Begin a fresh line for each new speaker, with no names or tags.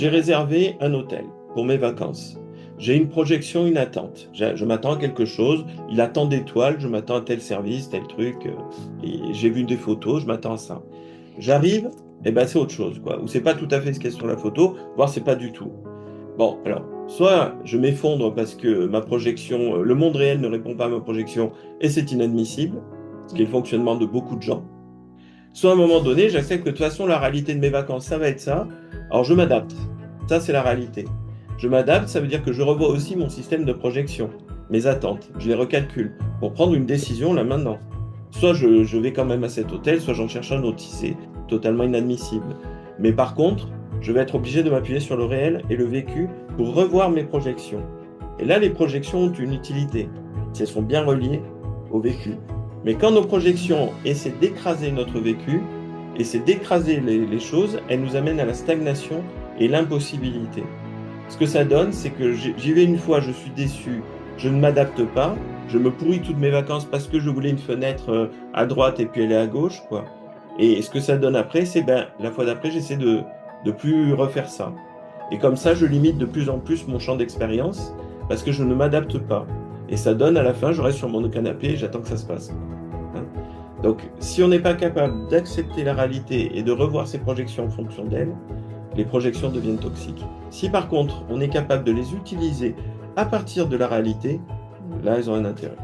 J'ai réservé un hôtel pour mes vacances. J'ai une projection, une attente. Je m'attends à quelque chose. Il a tant d'étoiles, je m'attends à tel service, tel truc. Et j'ai vu des photos, je m'attends à ça. J'arrive, et ben c'est autre chose, quoi. Ou c'est pas tout à fait ce qu'il y a sur la photo, voire c'est pas du tout. Bon, alors, soit je m'effondre parce que ma projection, le monde réel ne répond pas à ma projection et c'est inadmissible, ce qui est le fonctionnement de beaucoup de gens. Soit à un moment donné, j'accepte que de toute façon, la réalité de mes vacances, ça va être ça. Alors je m'adapte. Ça, c'est la réalité. Je m'adapte, ça veut dire que je revois aussi mon système de projection, mes attentes. Je les recalcule pour prendre une décision là maintenant. Soit je vais quand même à cet hôtel, soit j'en cherche un autre si c'est totalement inadmissible. Mais par contre, je vais être obligé de m'appuyer sur le réel et le vécu pour revoir mes projections. Et là, les projections ont une utilité. Si elles sont bien reliées au vécu. Mais quand nos projections essaient d'écraser notre vécu, essaient d'écraser les choses, elles nous amènent à la stagnation et l'impossibilité. Ce que ça donne, c'est que j'y vais une fois, je suis déçu, je ne m'adapte pas, je me pourris toutes mes vacances parce que je voulais une fenêtre à droite et puis elle est à gauche, quoi. Et ce que ça donne après, c'est ben la fois d'après, j'essaie de plus refaire ça. Et comme ça, je limite de plus en plus mon champ d'expérience parce que je ne m'adapte pas. Et ça donne à la fin, je reste sur mon canapé et j'attends que ça se passe. Hein. Donc, si on n'est pas capable d'accepter la réalité et de revoir ses projections en fonction d'elle, les projections deviennent toxiques. Si par contre, on est capable de les utiliser à partir de la réalité, là, elles ont un intérêt.